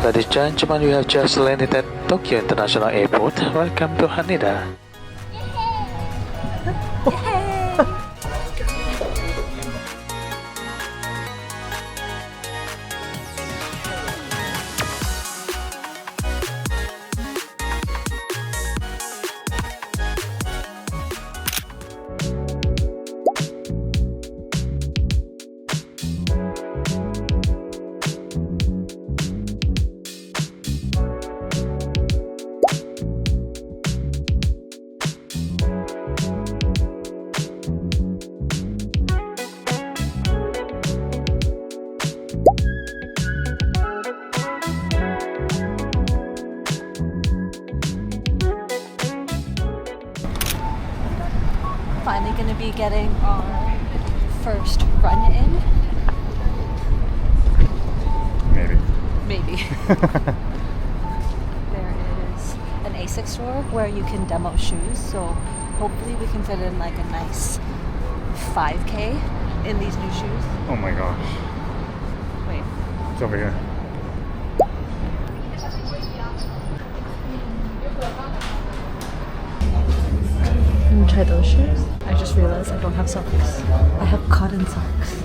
Ladies and gentlemen, we have just landed at Tokyo International Airport. Welcome to Haneda. Finally gonna be getting our first run in. Maybe. Maybe. There is an ASICS store where you can demo shoes, so hopefully we can fit in like a nice 5K in these new shoes. Oh my gosh. Wait. It's over here. Can you try those shoes? I just realized I don't have socks. I have cotton socks.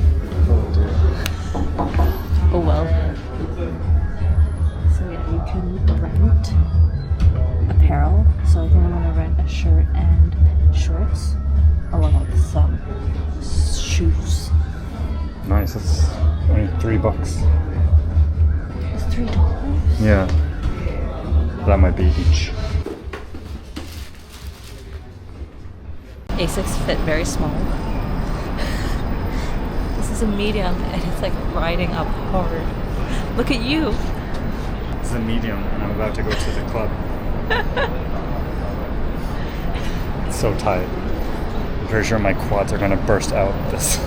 Oh well. So yeah, you can rent apparel. So I think I'm gonna rent a shirt and shorts along with some shoes. Nice, that's only $3. It's $3? Yeah. That might be each. ASICS fit very small. This is a medium and it's like riding up hard. Look at you. This is a medium and I'm about to go to the club. It's so tight. I'm pretty sure my quads are gonna burst out of this.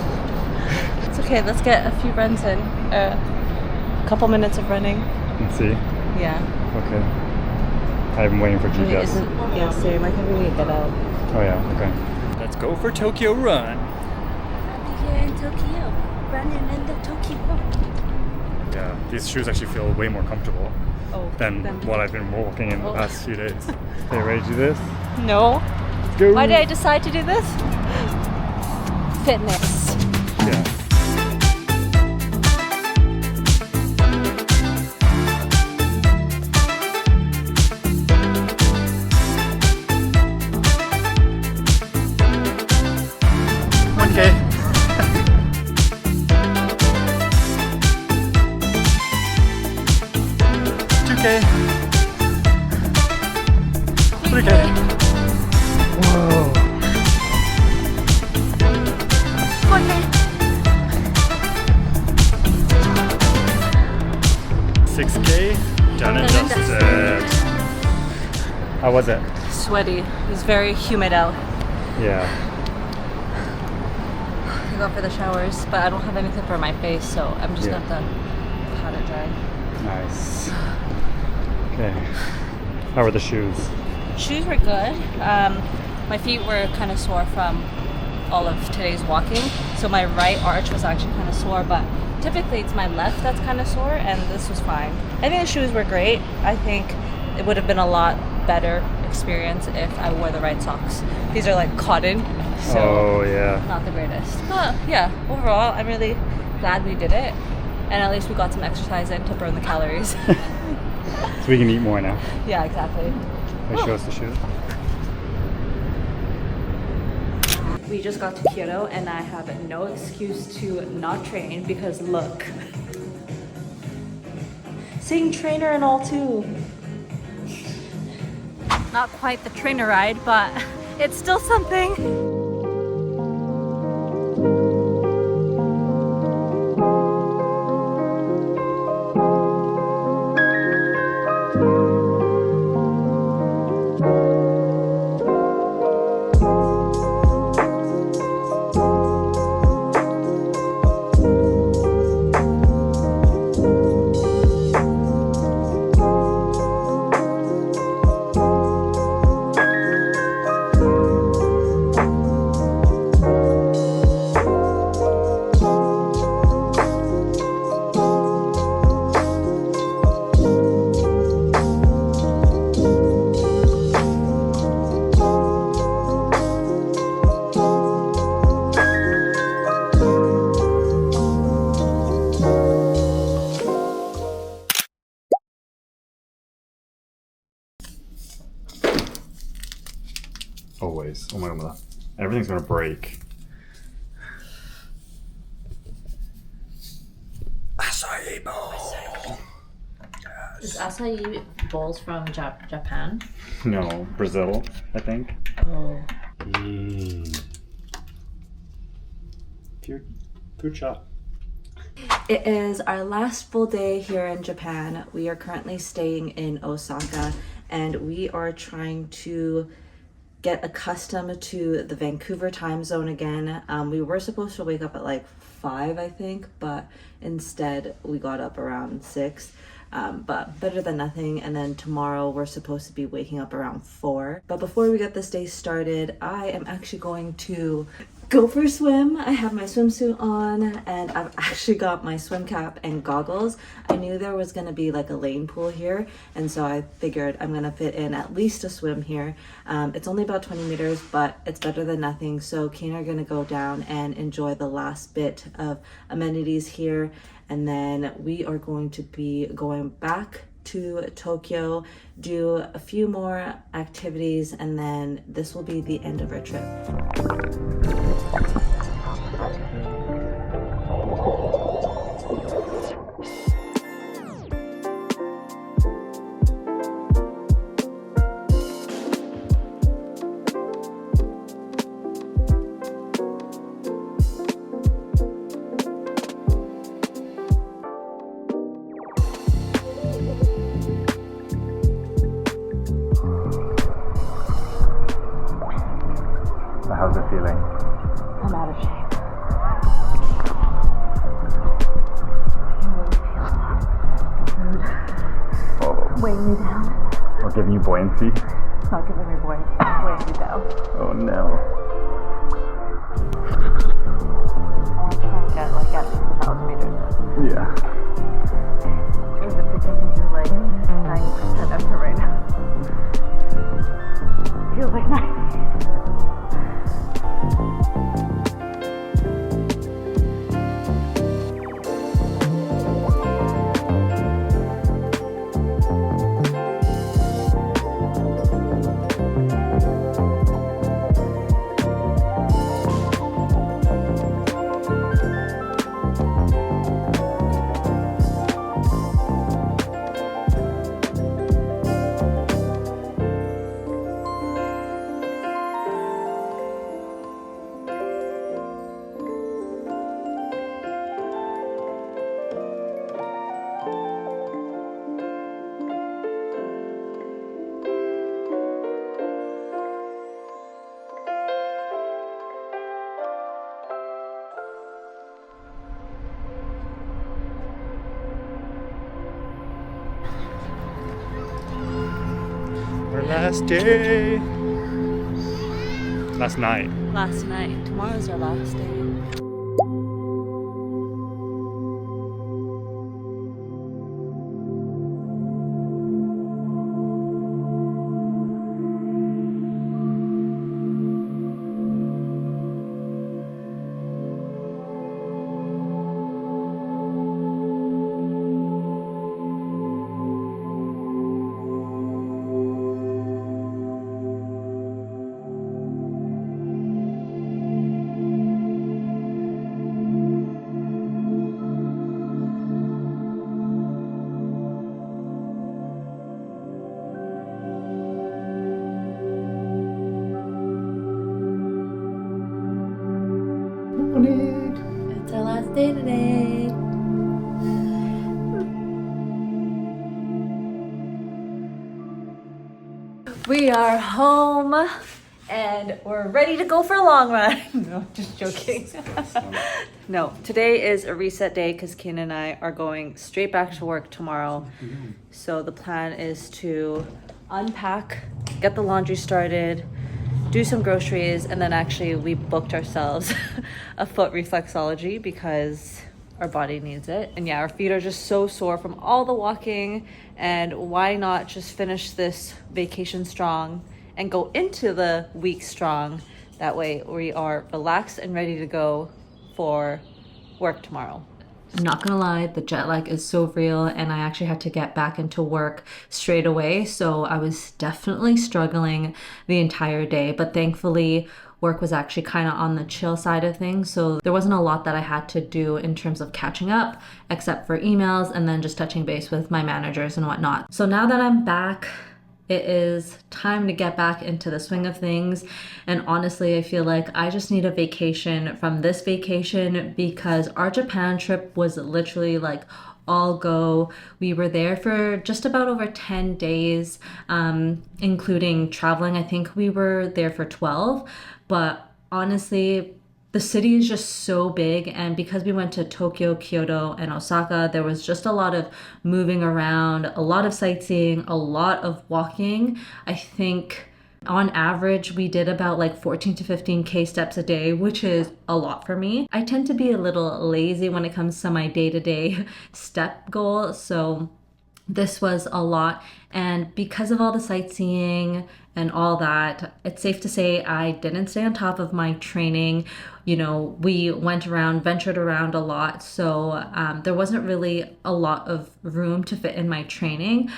It's okay, let's get a few runs in. A couple minutes of running. Let's see. Yeah. Okay. I'm waiting for GPS. Yeah, same. I think we need to get out. Oh yeah, okay. Let's go for Tokyo Run. Here in Tokyo. Running in the Tokyo. Yeah, these shoes actually feel way more comfortable than what I've been walking in the past few days. Okay, ready to do this? No. Let's go. Why did I decide to do this? Fitness. Yeah. Okay. 2K. 3K. Whoa. 4K. 6K. Done and dusted. How was it? Sweaty. It was very humid out. Yeah. I go for the showers, but I don't have anything for my face, so I'm just gonna have to pat it dry. Nice. Okay. How were the shoes? Shoes were good. My feet were kind of sore from all of today's walking, so my right arch was actually kind of sore, but typically it's my left that's kind of sore, and this was fine. I think the shoes were great. I think it would have been a lot better experience if I wore the right socks. These are like cotton, so not the greatest. But yeah, overall, I'm really glad we did it, and at least we got some exercise in to burn the calories. So we can eat more now. Yeah, exactly. Can you show us the shoes? We just got to Kyoto and I have no excuse to not train because look. Saying trainer and all too. Not quite the trainer ride, but it's still something. Oh my god, everything's gonna break. Acai bowl. Is acai bowls from Japan? No, Brazil, I think. Oh. Good shot. It is our last full day here in Japan. We are currently staying in Osaka and we are trying to get accustomed to the Vancouver time zone again. We were supposed to wake up at like 5, I think, but instead we got up around 6. But better than nothing. And then tomorrow we're supposed to be waking up around 4. But before we get this day started, I am actually going to go for a swim. I have my swimsuit on and I've actually got my swim cap and goggles. I knew there was gonna be like a lane pool here, and so I figured I'm gonna fit in at least a swim here. It's only about 20 meters, but it's better than nothing. So Kane are gonna go down and enjoy the last bit of amenities here, and then we are going to be going back to Tokyo, do a few more activities, and then this will be the end of our trip. How's it feeling? I'm out of shape. Oh. Weighing me down. Or giving you buoyancy? It's not giving me buoyancy, it's weighing me down. Oh no. I'll try and get like at least 1,000 meters. Yeah. I think I can do like 90% effort right now. Feels like 90. Our last day. Last night. Last night. Tomorrow's our last day. It's our last day today. We are home and we're ready to go for a long run. No, just joking. No, today is a reset day because Ken and I are going straight back to work tomorrow. So the plan is to unpack, get the laundry started, do some groceries, and then actually we booked ourselves a foot reflexology because our body needs it. And yeah, our feet are just so sore from all the walking, and why not just finish this vacation strong and go into the week strong. That way we are relaxed and ready to go for work tomorrow. I'm not gonna lie, the jet lag is so real, and I actually had to get back into work straight away. So I was definitely struggling the entire day, but thankfully work was actually kind of on the chill side of things. So there wasn't a lot that I had to do in terms of catching up, except for emails and then just touching base with my managers and whatnot. So now that I'm back, it is time to get back into the swing of things. And honestly, I feel like I just need a vacation from this vacation, because our Japan trip was literally like all go. We were there for just about over 10 days, including traveling. I think we were there for 12, but honestly, the city is just so big, and because we went to Tokyo, Kyoto, and Osaka, there was just a lot of moving around, a lot of sightseeing, a lot of walking. I think on average, we did about like 14 to 15K steps a day, which is a lot for me. I tend to be a little lazy when it comes to my day-to-day step goal, so this was a lot. And because of all the sightseeing and all that, it's safe to say I didn't stay on top of my training. You know, we went around, ventured around a lot, so there wasn't really a lot of room to fit in my training,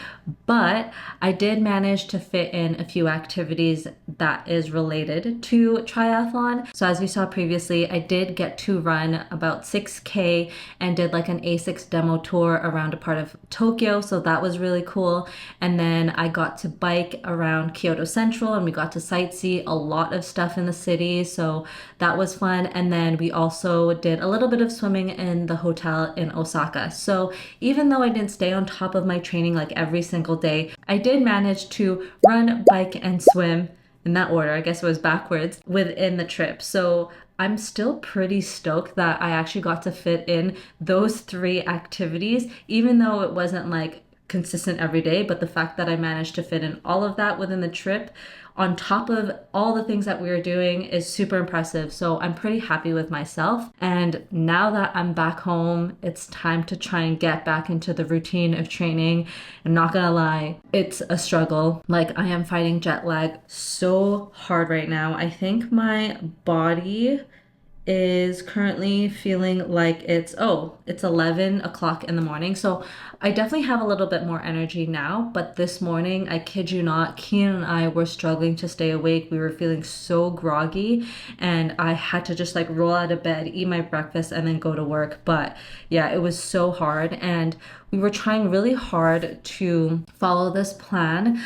but I did manage to fit in a few activities that is related to triathlon. So as we saw previously, I did get to run about 6K and did like an ASICS demo tour around a part of Tokyo, so that was really cool. And then I got to bike around Kyoto Central, and we got to sightsee a lot of stuff in the city, so that was fun. And then we also did a little bit of swimming in the hotel in Osaka. So even though I didn't stay on top of my training like every single day, I did manage to run, bike, and swim in that order. I guess it was backwards within the trip. So I'm still pretty stoked that I actually got to fit in those 3 activities, even though it wasn't like consistent every day. But the fact that I managed to fit in all of that within the trip, on top of all the things that we were doing, is super impressive. So I'm pretty happy with myself. And now that I'm back home, it's time to try and get back into the routine of training. I'm not gonna lie, it's a struggle. Like, I am fighting jet lag so hard right now. I think my body is currently feeling like it's 11 o'clock in the morning. So I definitely have a little bit more energy now, but this morning, I kid you not, Kian and I were struggling to stay awake. We were feeling so groggy, and I had to just like roll out of bed, eat my breakfast, and then go to work. But yeah, it was so hard, and we were trying really hard to follow this plan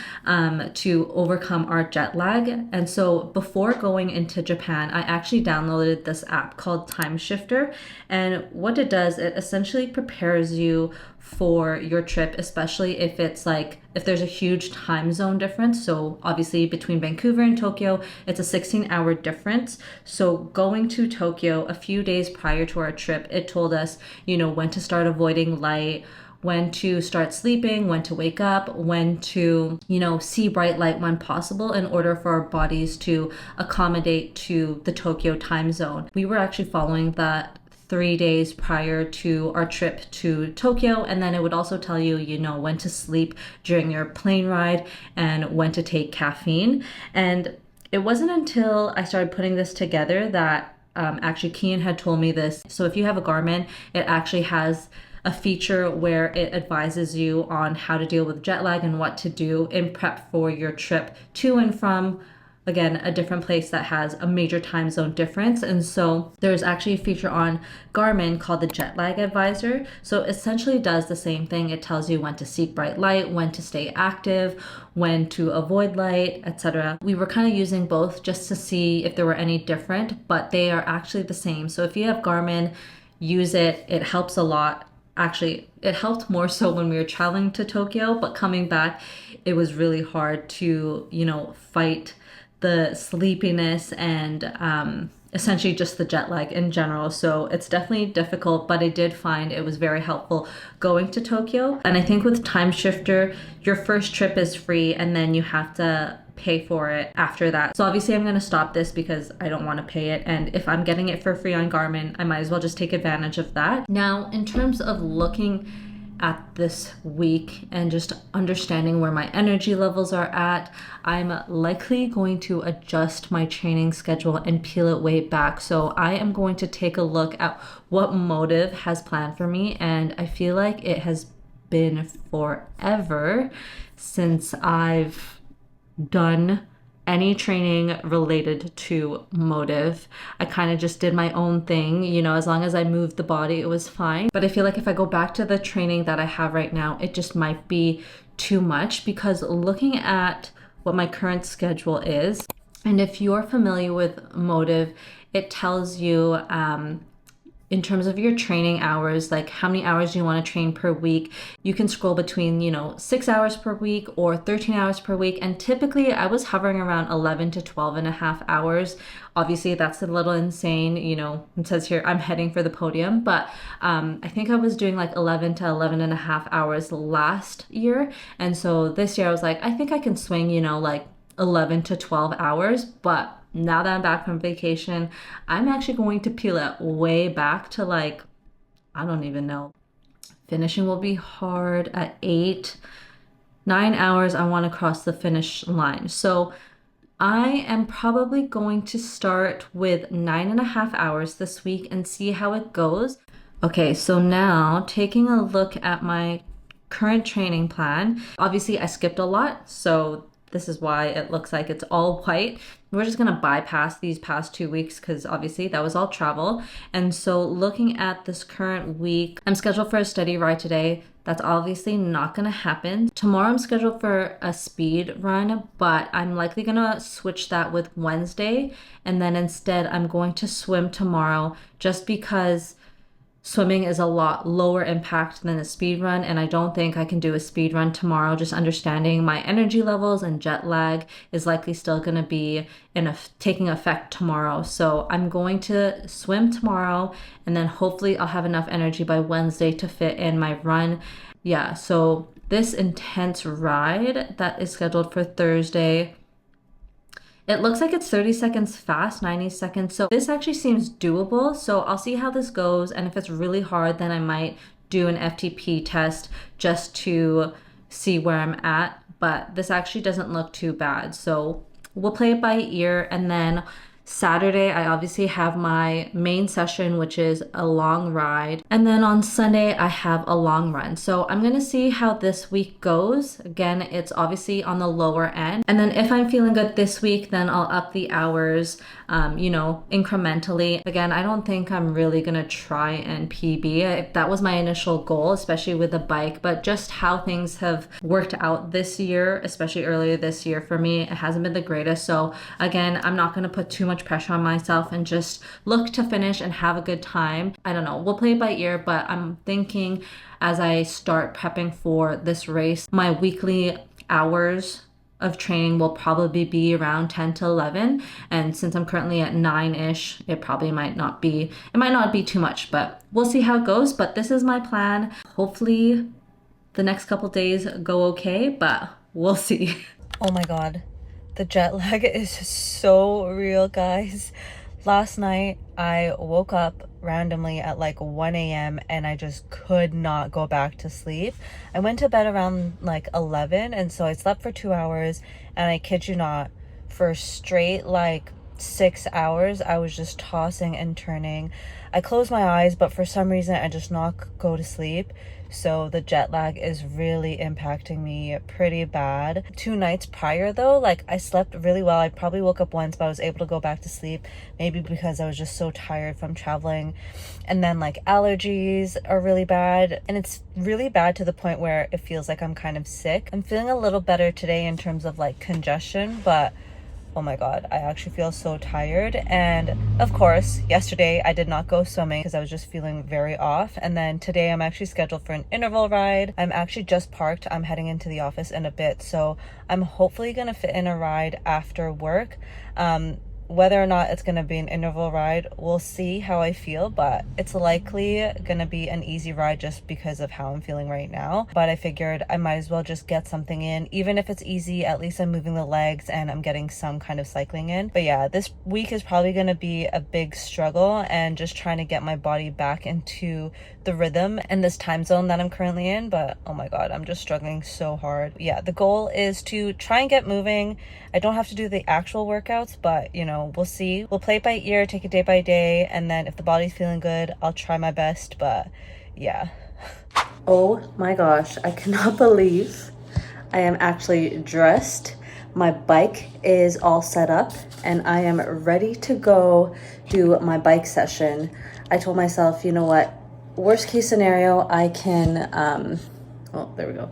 to overcome our jet lag. And so before going into Japan, I actually downloaded this app called Time Shifter. And what it does, it essentially prepares you for your trip, especially if it's like, if there's a huge time zone difference. So obviously between Vancouver and Tokyo, it's a 16-hour difference. So going to Tokyo a few days prior to our trip, it told us, you know, when to start avoiding light, when to start sleeping, when to wake up, when to, you know, see bright light when possible, in order for our bodies to accommodate to the Tokyo time zone. We were actually following that 3 days prior to our trip to Tokyo, and then it would also tell you, you know, when to sleep during your plane ride and when to take caffeine. And it wasn't until I started putting this together that actually Kian had told me this. So if you have a Garmin, it actually has a feature where it advises you on how to deal with jet lag and what to do in prep for your trip to and from, again, a different place that has a major time zone difference. And so there's actually a feature on Garmin called the Jet Lag Advisor. So essentially does the same thing. It tells you when to seek bright light, when to stay active, when to avoid light, etc. We were kind of using both just to see if there were any different, but they are actually the same. So if you have Garmin, use it. It helps a lot. Actually, it helped more so when we were traveling to Tokyo, but coming back, it was really hard to, you know, fight the sleepiness and essentially just the jet lag in general. So it's definitely difficult, but I did find it was very helpful going to Tokyo. And I think with Time Shifter, your first trip is free, and then you have to pay for it after that. So obviously I'm going to stop this because I don't want to pay it, and if I'm getting it for free on Garmin, I might as well just take advantage of that. Now, in terms of looking at this week and just understanding where my energy levels are at, I'm likely going to adjust my training schedule and peel it way back. So I am going to take a look at what Motive has planned for me, and I feel like it has been forever since I've done any training related to Motive. I kind of just did my own thing, you know, as long as I moved the body, it was fine. But I feel like if I go back to the training that I have right now, it just might be too much, because looking at what my current schedule is, and if you're familiar with Motive, it tells you in terms of your training hours, like how many hours you want to train per week. You can scroll between, you know, 6 hours per week or 13 hours per week. And typically I was hovering around 11 to 12 and a half hours. Obviously that's a little insane. You know, it says here I'm heading for the podium, but I think I was doing like 11 to 11 and a half hours last year. And so this year I was like, I think I can swing, you know, like 11 to 12 hours, but now that I'm back from vacation, I'm actually going to peel it way back to like, I don't even know. Finishing will be hard at 9 hours. I want to cross the finish line. So I am probably going to start with 9.5 hours this week and see how it goes. Okay, so now taking a look at my current training plan. Obviously I skipped a lot, so this is why it looks like it's all white. We're just gonna bypass these past 2 weeks because obviously that was all travel. And so looking at this current week, I'm scheduled for a steady ride today. That's obviously not gonna happen. Tomorrow I'm scheduled for a speed run, but I'm likely gonna switch that with Wednesday. And then instead I'm going to swim tomorrow, just because swimming is a lot lower impact than a speed run, and I don't think I can do a speed run tomorrow. Just understanding my energy levels and jet lag is likely still going to be taking effect tomorrow. So I'm going to swim tomorrow, and then hopefully I'll have enough energy by Wednesday to fit in my run. Yeah, so this intense ride that is scheduled for Thursday, it looks like it's 30 seconds fast, 90 seconds. So this actually seems doable. So I'll see how this goes. And if it's really hard, then I might do an FTP test just to see where I'm at. But this actually doesn't look too bad. So we'll play it by ear. And then Saturday, I obviously have my main session, which is a long ride. And then on Sunday, I have a long run. So I'm gonna see how this week goes. Again, it's obviously on the lower end. And then if I'm feeling good this week, then I'll up the hours, you know, incrementally. Again, I don't think I'm really gonna try and PB. That was my initial goal, especially with the bike, but just how things have worked out this year, especially earlier this year for me, it hasn't been the greatest. So again, I'm not gonna put too much pressure on myself and just look to finish and have a good time. I don't know, we'll play it by ear, but I'm thinking as I start prepping for this race, my weekly hours of training will probably be around 10 to 11. And since I'm currently at 9-ish, it might not be too much, but we'll see how it goes. But this is my plan. Hopefully the next couple days go okay, but we'll see. Oh my God. The jet lag is so real, guys. Last night, I woke up randomly at like 1 a.m. and I just could not go back to sleep. I went to bed around like 11, and so I slept for 2 hours, and I kid you not, for straight like 6 hours, I was just tossing and turning. I closed my eyes, but for some reason, I just not go to sleep. So the jet lag is really impacting me pretty bad. 2 nights prior though, like I slept really well. I probably woke up once, but I was able to go back to sleep, maybe because I was just so tired from traveling. And then like allergies are really bad, and it's really bad to the point where it feels like I'm kind of sick. I'm feeling a little better today in terms of like congestion, but oh my God, I actually feel so tired. And of course, yesterday I did not go swimming because I was just feeling very off. And then today I'm actually scheduled for an interval ride. I'm actually just parked. I'm heading into the office in a bit. So I'm hopefully gonna fit in a ride after work. whether or not it's gonna be an interval ride, we'll see how I feel, but it's likely gonna be an easy ride just because of how I'm feeling right now. But I figured I might as well just get something in. Even if it's easy, at least I'm moving the legs and I'm getting some kind of cycling in. But yeah, this week is probably gonna be a big struggle, and just trying to get my body back into the rhythm and this time zone that I'm currently in. But oh my god, I'm just struggling so hard. Yeah, the goal is to try and get moving. I don't have to do the actual workouts, but you know, we'll see. We'll play it by ear, take it day by day, and then if the body's feeling good, I'll try my best. But yeah. Oh my gosh, I cannot believe I am actually dressed. My bike is all set up and I am ready to go do my bike session. I told myself, you know what, worst case scenario, I can, oh, there we go.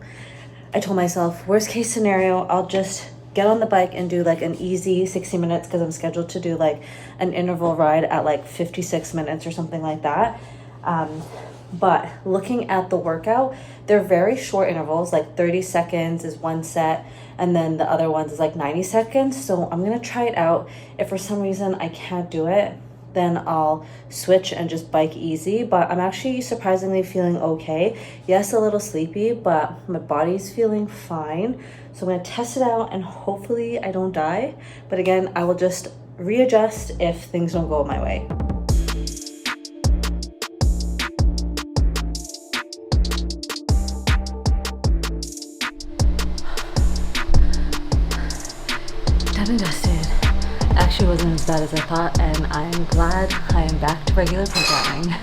I told myself, worst case scenario, I'll just get on the bike and do like an easy 60 minutes because I'm scheduled to do like an interval ride at like 56 minutes or something like that. But looking at the workout, they're very short intervals, like 30 seconds is one set, and then the other ones is like 90 seconds. So I'm gonna try it out. If for some reason I can't do it, then I'll switch and just bike easy. But I'm actually surprisingly feeling okay. Yes, a little sleepy, but my body's feeling fine. So I'm gonna test it out and hopefully I don't die. But again, I will just readjust if things don't go my way. Done and dusted. Actually wasn't as bad as I thought, and I'm glad I am back to regular programming.